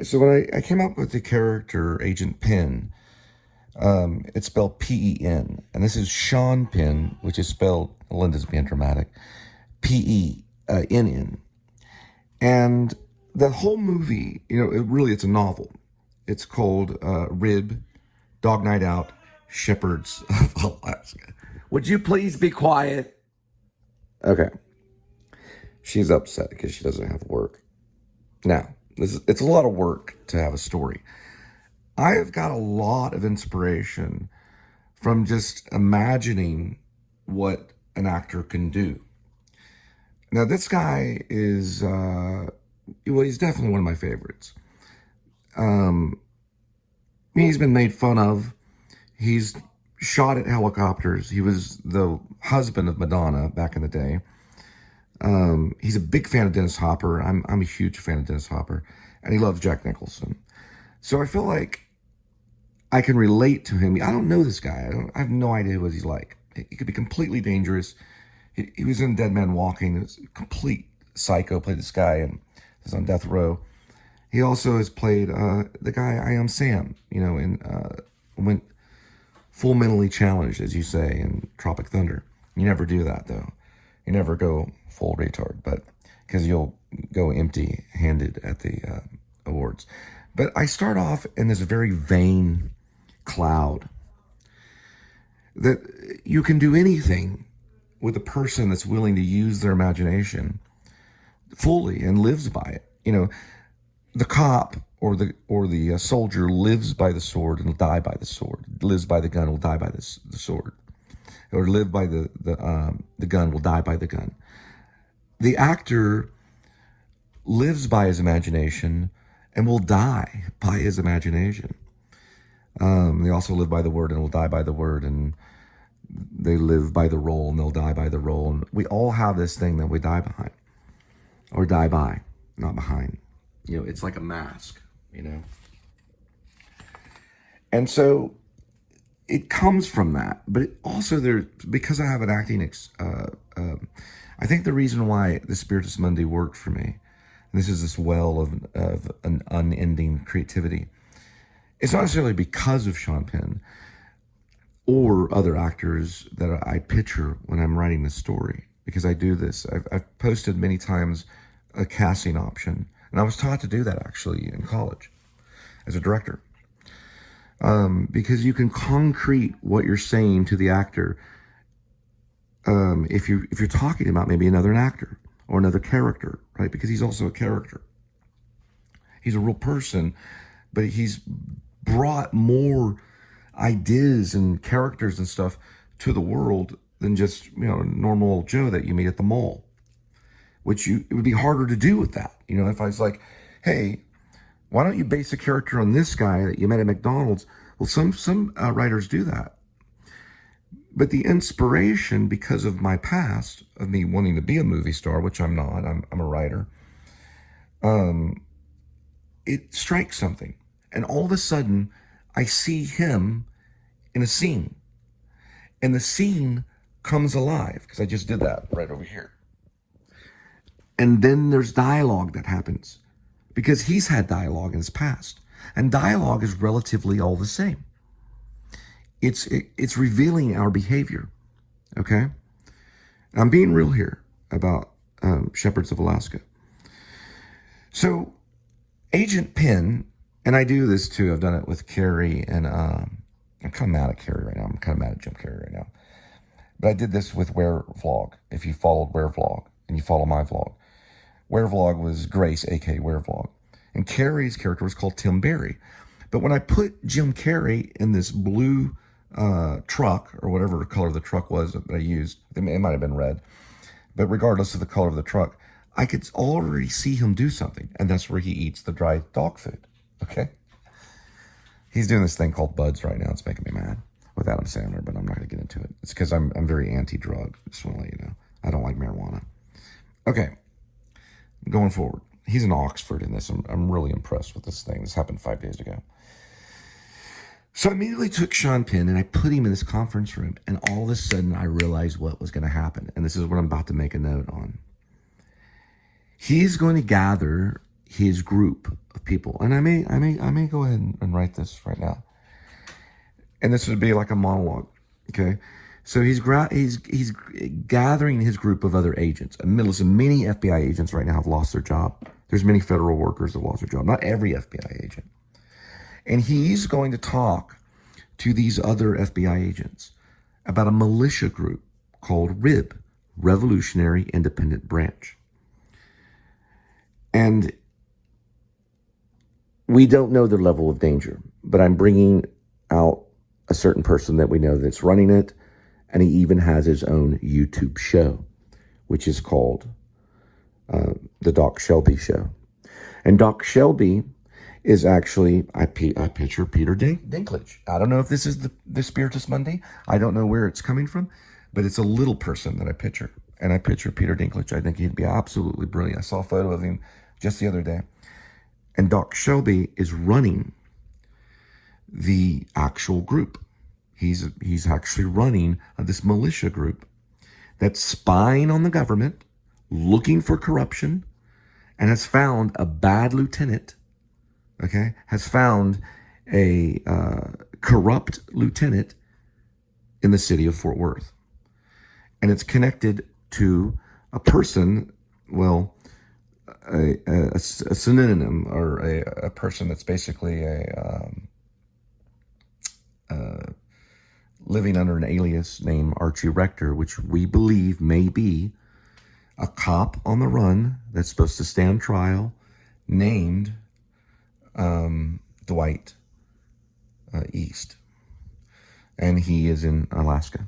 So when I came up with the character Agent Penn, it's spelled P-E-N. And this is Sean Penn, which is spelled, Linda's being dramatic, P-E-N-N. And the whole movie, it's a novel. It's called Rib, Dog Night Out, Shepherds of Alaska. Would you please be quiet? Okay. She's upset because she doesn't have work. Now, it's a lot of work to have a story. I have got a lot of inspiration from just imagining what an actor can do. Now, this guy is, he's definitely one of my favorites. He's been made fun of. He's shot at helicopters. He was the husband of Madonna back in the day. He's a big fan of Dennis Hopper. I'm a huge fan of Dennis Hopper, and he loves Jack Nicholson. So I feel like I can relate to him. I don't know this guy. I have no idea what he's like. He could be completely dangerous. He was in Dead Man Walking. It was a complete psycho. Played this guy and is on death row. He also has played the guy I Am Sam. Went full mentally challenged, as you say, in Tropic Thunder. You never do that though. You never go full retard, but because you'll go empty-handed at the awards. But I start off in this very vain cloud that you can do anything with a person that's willing to use their imagination fully and lives by it. The cop or the soldier lives by the sword and will die by the sword. Lives by the gun, will die by the sword. Or live by the gun, will die by the gun. The actor lives by his imagination and will die by his imagination. They also live by the word and will die by the word, and they live by the role and they'll die by the role. And we all have this thing that we die behind, or die by, not behind. It's like a mask, And so it comes from that, but it also because I have an acting, I think the reason why the Spiritus Mundi worked for me, and this is this well of an unending creativity, it's not necessarily because of Sean Penn or other actors that I picture when I'm writing this story, because I do this. I've posted many times a casting option, and I was taught to do that actually in college as a director. Because you can concrete what you're saying to the actor if you're talking about maybe another actor or another character, right? Because he's also a character. He's a real person, but he's brought more ideas and characters and stuff to the world than just normal old Joe that you meet at the mall. Which it would be harder to do with that. If I was like, hey, why don't you base a character on this guy that you met at McDonald's? Well, some writers do that. But the inspiration, because of my past, of me wanting to be a movie star, which I'm not, I'm a writer, it strikes something. And all of a sudden, I see him in a scene. And the scene comes alive, because I just did that right over here. And then there's dialogue that happens, because he's had dialogue in his past. And dialogue is relatively all the same. It's revealing our behavior, okay? And I'm being real here about Shepherds of Alaska. So Agent Penn, and I do this too, I've done it with Carrie, and I'm kind of mad at Carrie right now. I'm kind of mad at Jim Carrey right now. But I did this with Where Vlog. If you followed Where Vlog, and you follow my vlog, Where Vlog was Grace, aka Where Vlog. And Carrie's character was called Tim Berry. But when I put Jim Carrey in this blue truck, or whatever color the truck was that I used, it might have been red, but regardless of the color of the truck, I could already see him do something. And that's where he eats the dry dog food, okay? He's doing this thing called Buds right now. It's making me mad with Adam Sandler, but I'm not going to get into it. It's because I'm very anti-drug. Just want to let you know. I don't like marijuana. Okay, going forward. He's in Oxford in this. I'm really impressed with this thing. This happened 5 days ago. So I immediately took Sean Penn and I put him in this conference room, and all of a sudden I realized what was going to happen. And this is what I'm about to make a note on. He's going to gather his group of people. And I may go ahead and write this right now. And this would be like a monologue, okay? So he's gathering his group of other agents. And listen, many FBI agents right now have lost their job. There's many federal workers that have lost their job. Not every FBI agent. And he's going to talk to these other FBI agents about a militia group called RIB, Revolutionary Independent Branch. And we don't know their level of danger, but I'm bringing out a certain person that we know that's running it, and he even has his own YouTube show, which is called The Doc Shelby Show. And Doc Shelby is actually, I picture Peter Dinklage. I don't know if this is the Spiritus Mundi. I don't know where it's coming from, but it's a little person that I picture. And I picture Peter Dinklage. I think he'd be absolutely brilliant. I saw a photo of him just the other day. And Doc Shelby is running the actual group. He's actually running this militia group that's spying on the government, looking for corruption, and has found a bad lieutenant, okay? Has found a corrupt lieutenant in the city of Fort Worth. And it's connected to a person, well, a synonym, or a person that's basically living under an alias named Archie Rector, which we believe may be a cop on the run that's supposed to stand trial, named Dwight East. And he is in Alaska.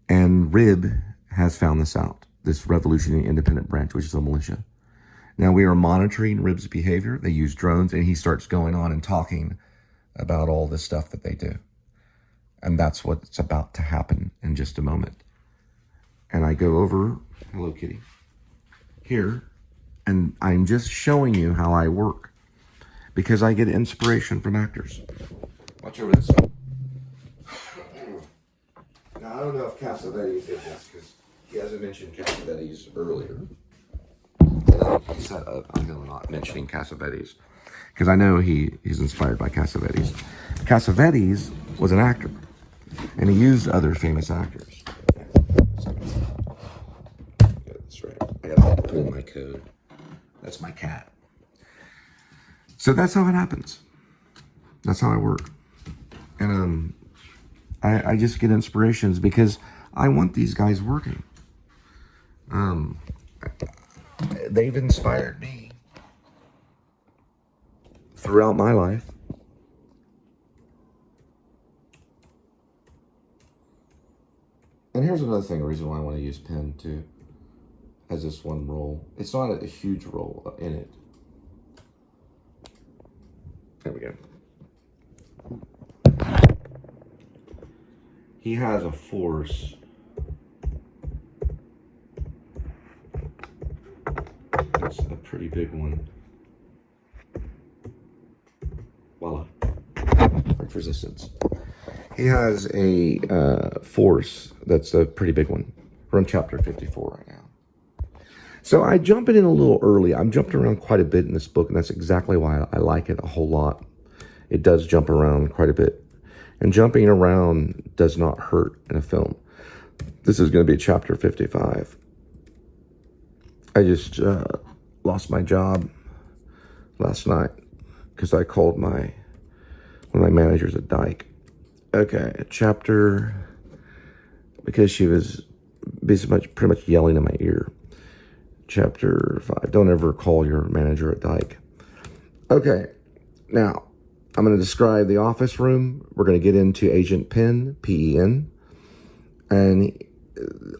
And RIB has found this out, this Revolutionary Independent Branch, which is a militia. Now, we are monitoring RIB's behavior. They use drones, and he starts going on and talking about all this stuff that they do. And that's what's about to happen in just a moment. And I go over, hello kitty, here, and I'm just showing you how I work, because I get inspiration from actors. Watch over this. Now, I don't know if Cassavetes did this, because he hasn't mentioned Cassavetes earlier. He said, I'm not mentioning Cassavetes, because I know he's inspired by Cassavetes. Cassavetes was an actor, and he used other famous actors. That's right. I gotta pull my code. That's my cat. So that's how it happens. That's how I work. And I just get inspirations because I want these guys working. They've inspired me throughout my life. And here's another thing, a reason why I want to use Penn too, as this one role. It's not a huge role in it. There we go. He has a force. It's a pretty big one. Voila. French resistance. He has a force that's a pretty big one. We're on chapter 54 right now. So I jump in a little early. I'm jumping around quite a bit in this book, and that's exactly why I like it a whole lot. It does jump around quite a bit. And jumping around does not hurt in a film. This is going to be chapter 55. I just lost my job last night because I called one of my managers at Dyke. Okay, chapter, because she was pretty much yelling in my ear. Chapter 5, don't ever call your manager at Dyke. Okay, now, I'm going to describe the office room. We're going to get into Agent Penn, P-E-N, and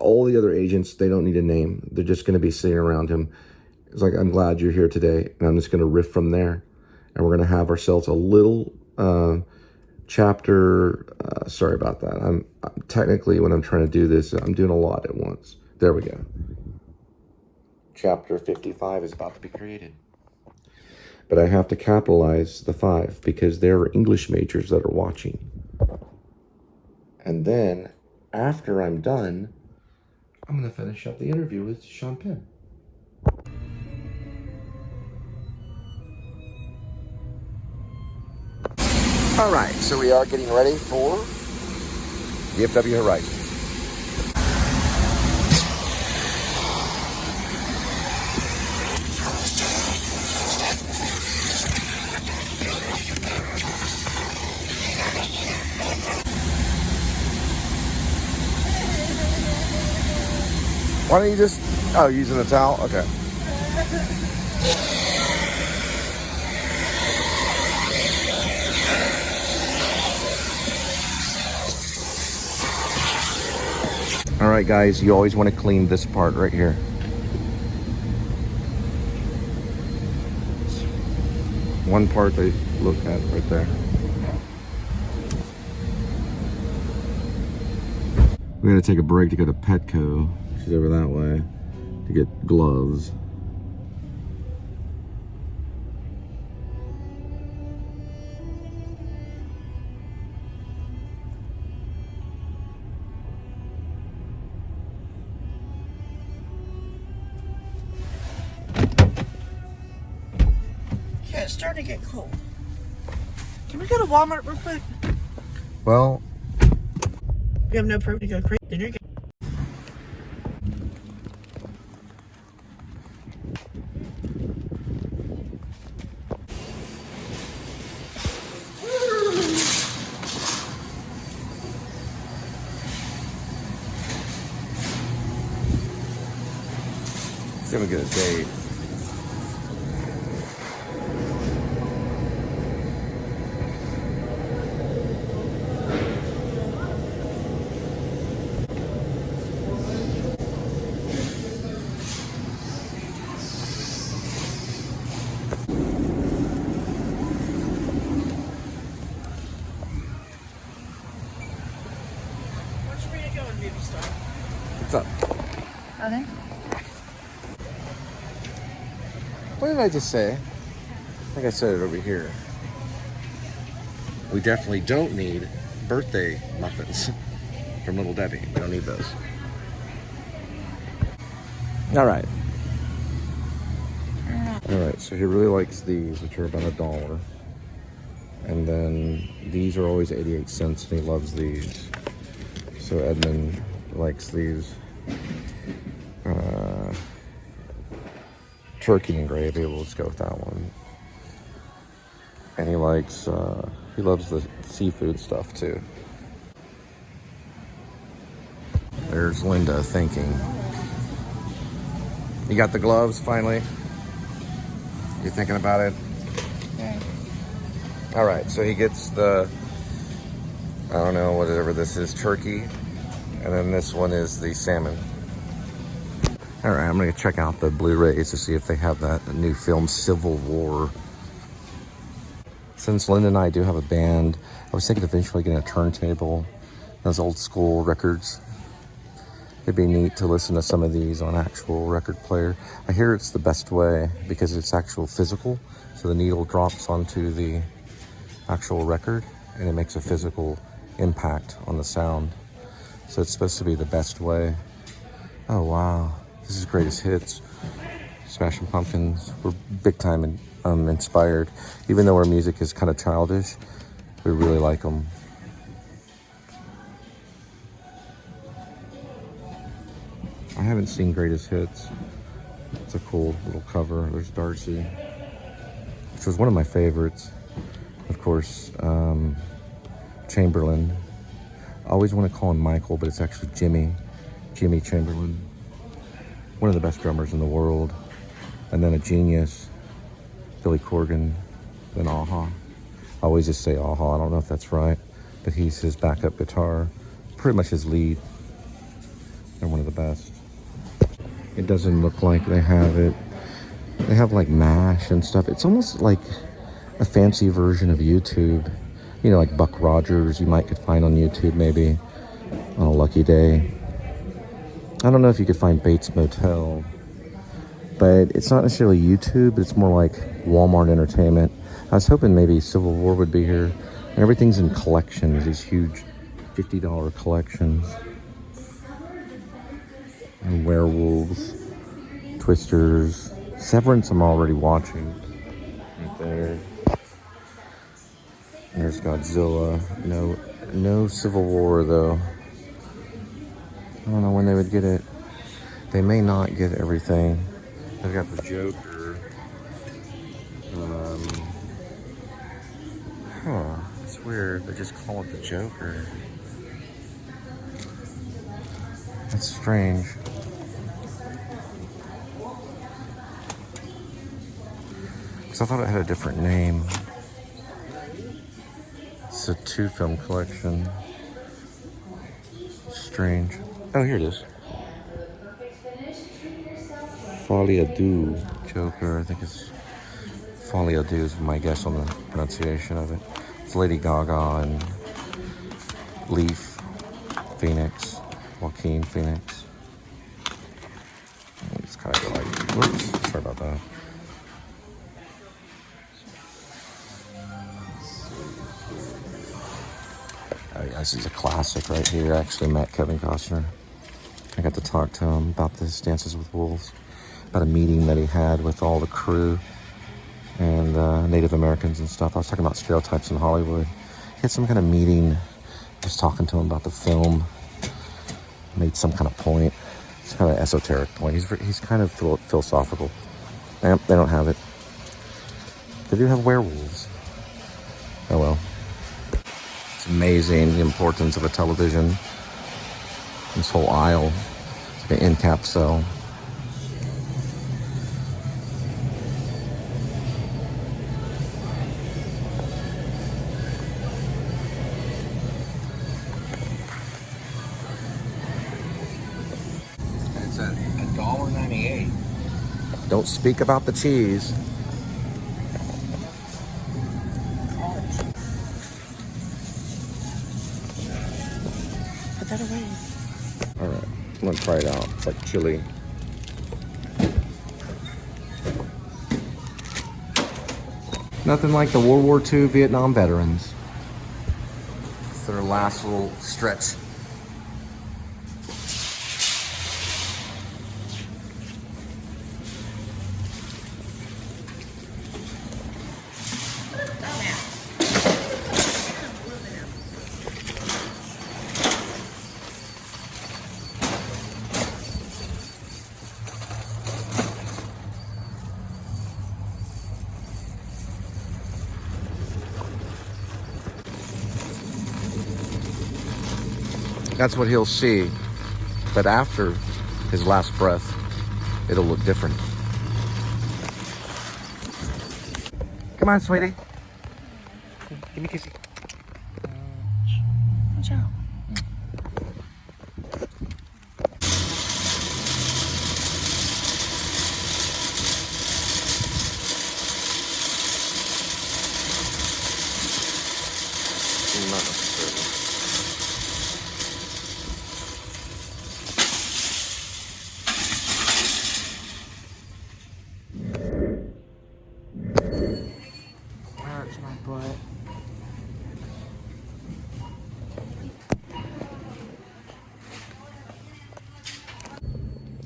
all the other agents, they don't need a name. They're just going to be sitting around him. It's like, I'm glad you're here today, and I'm just going to riff from there, and we're going to have ourselves a little chapter. Sorry about that. I'm technically, when I'm trying to do this, I'm doing a lot at once. There we go. Chapter 55 is about to be created. But I have to capitalize the 5 because there are English majors that are watching. And then, after I'm done, I'm going to finish up the interview with Sean Penn. All right, so we are getting ready for DFW Horizon. Why don't you just, oh, using the towel? Okay. All right, guys, you always want to clean this part right here. One part they look at right there. We're gonna take a break to go to Petco. She's over that way to get gloves. Yeah, it's starting to get cold. Can we go to Walmart real quick? Well, We have no proof to go crazy. Did you get? it's gonna get a date. What's your way to go in movie star? What's up? Okay. What did I just say? I think I said it over here. We definitely don't need birthday muffins from Little Debbie. We don't need those. All right. All right, so he really likes these, which are about $1. And then these are always 88 cents, and he loves these. So Edmund likes these. Turkey and gravy, we'll just go with that one. And he likes, he loves the seafood stuff too. There's Linda thinking. You got the gloves finally? You thinking about it? Yeah. All right, so he gets the, I don't know, whatever this is, turkey. And then this one is the salmon. All right, I'm gonna check out the Blu-rays to see if they have that new film, Civil War. Since Linda and I do have a band, I was thinking of eventually getting a turntable, those old school records. It'd be neat to listen to some of these on actual record player. I hear it's the best way because it's actual physical. So the needle drops onto the actual record and it makes a physical impact on the sound. So it's supposed to be the best way. Oh, wow. This is Greatest Hits. Smashing Pumpkins. We're big time inspired. Even though our music is kind of childish, we really like them. I haven't seen Greatest Hits. It's a cool little cover. There's Darcy, which was one of my favorites. Of course, Chamberlain. I always want to call him Michael, but it's actually Jimmy Chamberlain. One of the best drummers in the world. And then a genius, Billy Corgan, then Aha. I always just say Aha, I don't know if that's right, but he's his backup guitar, pretty much his lead. They're one of the best. It doesn't look like they have it. They have like MASH and stuff. It's almost like a fancy version of YouTube. You know, like Buck Rogers you might could find on YouTube maybe on a lucky day. I don't know if you could find Bates Motel, but it's not necessarily YouTube, it's more like Walmart Entertainment. I was hoping maybe Civil War would be here. And everything's in collections, these huge $50 collections. And Werewolves, Twisters, Severance I'm already watching. Right there. There's Godzilla. No Civil War though. I don't know when they would get it. They may not get everything. They've got the Joker. It's weird. They just call it the Joker. That's strange. Because I thought it had a different name. It's a 2-film collection. Strange. Oh, here it is. Folie à Deux Joker. I think it's Folie à Deux is my guess on the pronunciation of it. It's Lady Gaga and Leaf Phoenix, Joaquin Phoenix. It's kind of like, whoops, sorry about that. This is a classic right here. I actually met Kevin Costner. I got to talk to him about this Dances with Wolves, about a meeting that he had with all the crew and Native Americans and stuff. I was talking about stereotypes in Hollywood. He had some kind of meeting. I was talking to him about the film. Made some kind of point. It's kind of an esoteric point. He's kind of philosophical. They don't have it. They do have werewolves. Oh well. It's amazing the importance of a television. This whole aisle. It's like an end cap cell. It's at $1.98. Don't speak about the cheese. Put that away. All right, I'm gonna try it out. It's like chili. Nothing like the World War II Vietnam veterans. It's their last little stretch. That's what he'll see. But after his last breath, it'll look different. Come on, sweetie. Give me a kissy. Watch out. Not necessarily. Hurts my butt.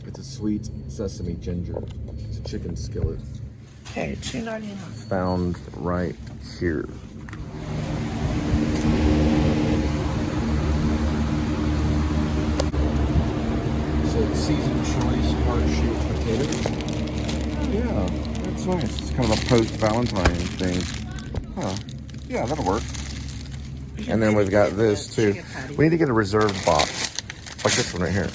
It's a sweet sesame ginger. It's a chicken skillet. Hey, $2.99. Found right here. So it's seasoned choice heart-shaped potatoes. Oh, yeah, that's nice. It's kind of a post-Valentine thing. Huh. Yeah, that'll work. And then we've got this too. We need to get a reserved box, like this one right here.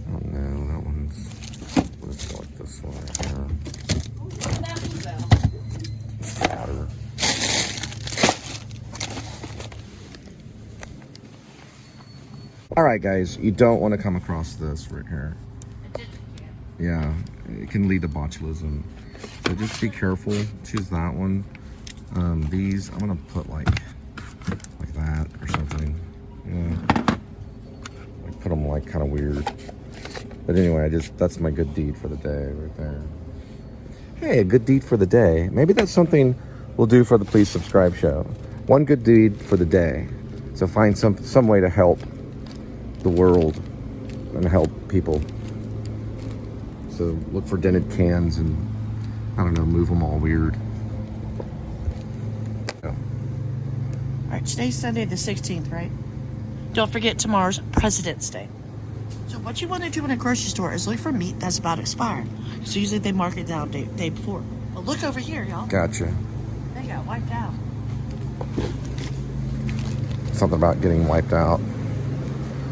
Oh no, that one's. Let's go like this one right here. It's fatter. All right, guys, you don't want to come across this right here. Yeah, it can lead to botulism. So just be careful. Choose that one. These, I'm gonna put like that or something. Yeah, like put them like kind of weird. But anyway, that's my good deed for the day right there. Hey, a good deed for the day. Maybe that's something we'll do for the Please Subscribe show. One good deed for the day. So find some way to help the world and help people. to look for dented cans and, I don't know, move them all weird. All right, today's Sunday the 16th, right? Don't forget tomorrow's President's Day. So what you want to do in a grocery store is look for meat that's about expired. So usually they mark it down day before. But look over here, y'all. Gotcha. They got wiped out. Something about getting wiped out.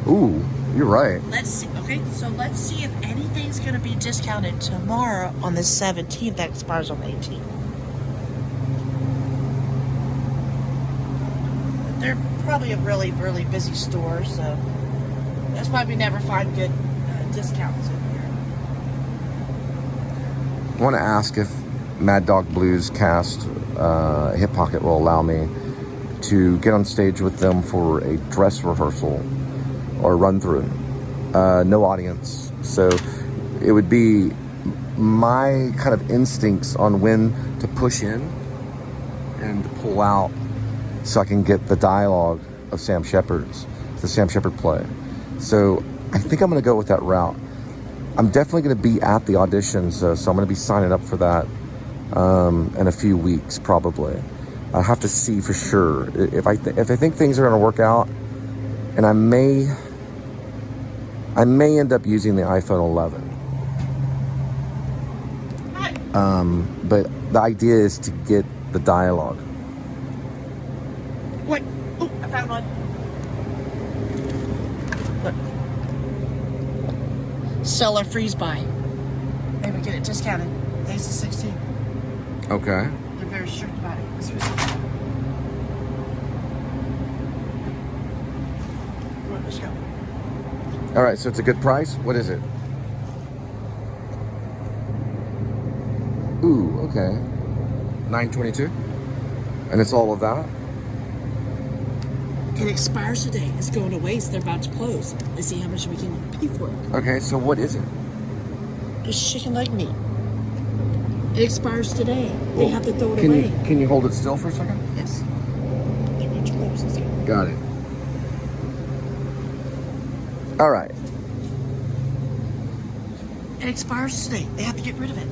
Ooh, you're right. Let's see. Okay, so let's see if anything's going to be discounted tomorrow on the 17th. That expires on the 18th. They're probably a really, really busy store, so that's why we never find good discounts in here. I want to ask if Mad Dog Blues cast Hip Pocket will allow me to get on stage with them for a dress rehearsal or run through. No audience. So it would be my kind of instincts on when to push in and to pull out so I can get the dialogue of Sam Shepard's, the Sam Shepard play. So I think I'm going to go with that route. I'm definitely going to be at the auditions, so I'm going to be signing up for that in a few weeks, probably. I have to see for sure if I think things are going to work out, and I may end up using the iPhone 11. But the idea is to get the dialogue. Wait, oh, I found one. Look. Seller freeze buy. Maybe get it discounted. Today's the 16th. Okay. They're very strict about it. Let's go. All right, so it's a good price. What is it? Ooh, okay. $9.22, and it's all of that. It expires today. It's going to waste. They're about to close. Let's see how much we can pay for it. Okay, so what is it? It's chicken leg meat. It expires today. They have to throw it away. Can you hold it still for a second? Yes. They're going to close this here. Got it. All right. It expires today. They have to get rid of it.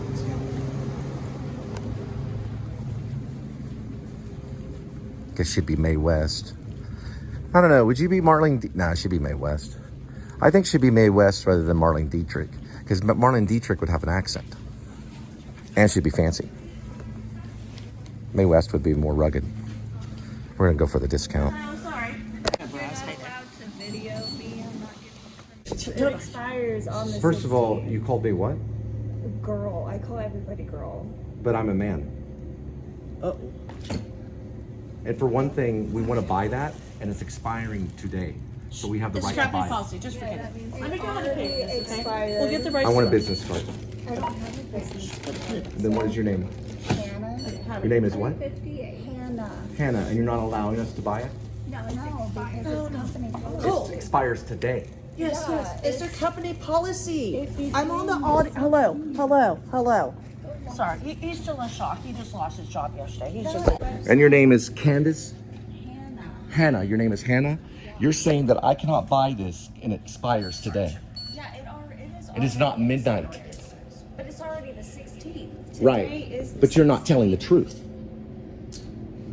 Guess she'd be Mae West. I don't know. Would you be Marlene? Nah, she'd be Mae West. I think she'd be Mae West rather than Marlene Dietrich, because Marlene Dietrich would have an accent, and she'd be fancy. Mae West would be more rugged. We're gonna go for the discount. I'm sorry. You're not allowed to video me. I'm not getting it expires on the First of all, 16th. you called me what? Girl. I call everybody girl. But I'm a man. Oh. And for one thing, we want to buy that, and it's expiring today, so we have the It's right to company buy it. policy. Just forget that it. means Let me it's go ahead and pay for this, okay? already We'll get the rights I want a to it. business card. I don't have a business. Then what is your name? Hannah. Your name is what? 58. Hannah. Hannah, and you're not allowing us to buy it? No, because it's company policy. Oh. It expires today. Yes, Yeah, yes. It's their company policy. If you I'm on the audit. Hello. Sorry, he's still in shock. He just lost his job yesterday. He's just. And your name is Candace? Hannah. Hannah. Your name is Hannah? You're saying that I cannot buy this and it expires today. Yeah, it is. It is not midnight. But it's already the 16th. Today Right. is the But you're not telling the truth.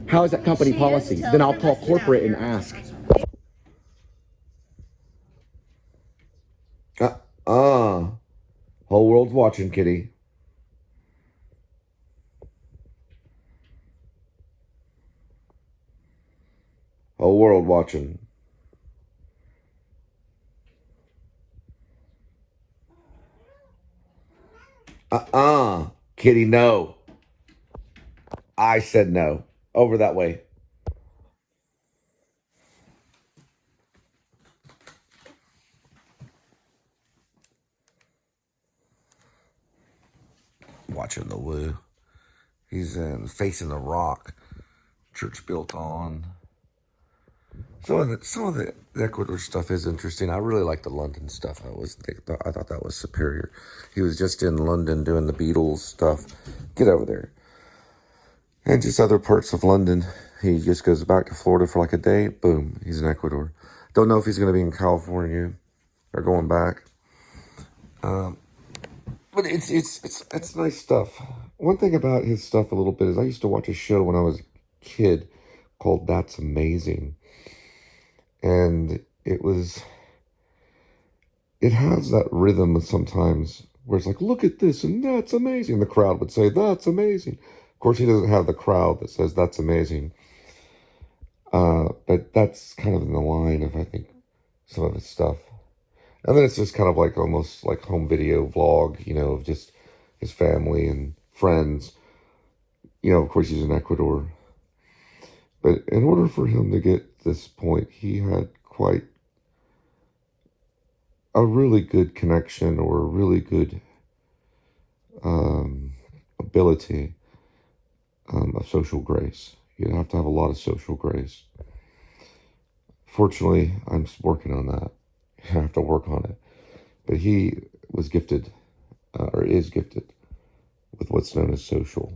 How is that company She is policy? telling Then I'll the call truth. corporate and ask. Whole world's watching, kitty. Whole world watching. Kitty, no. I said no. Over that way. Watching the woo. He's facing the rock. Church built on. Some of the Ecuador stuff is interesting. I really like the London stuff. I thought that was superior. He was just in London doing the Beatles stuff. Get over there. And just other parts of London. He just goes back to Florida for like a day. Boom, he's in Ecuador. Don't know if he's going to be in California or going back. But it's nice stuff. One thing about his stuff a little bit is I used to watch a show when I was a kid called That's Amazing. And it has that rhythm sometimes where it's like, look at this and that's amazing. The crowd would say, that's amazing. Of course, he doesn't have the crowd that says that's amazing. But that's kind of in the line of, I think, some of his stuff. And then it's just kind of like almost like home video vlog, of just his family and friends. Of course, he's in Ecuador. But in order for him to get this point, he had quite a really good connection or a really good ability of social grace. You have to have a lot of social grace. Fortunately, I'm working on that. I have to work on it. But he was gifted, or is gifted, with what's known as social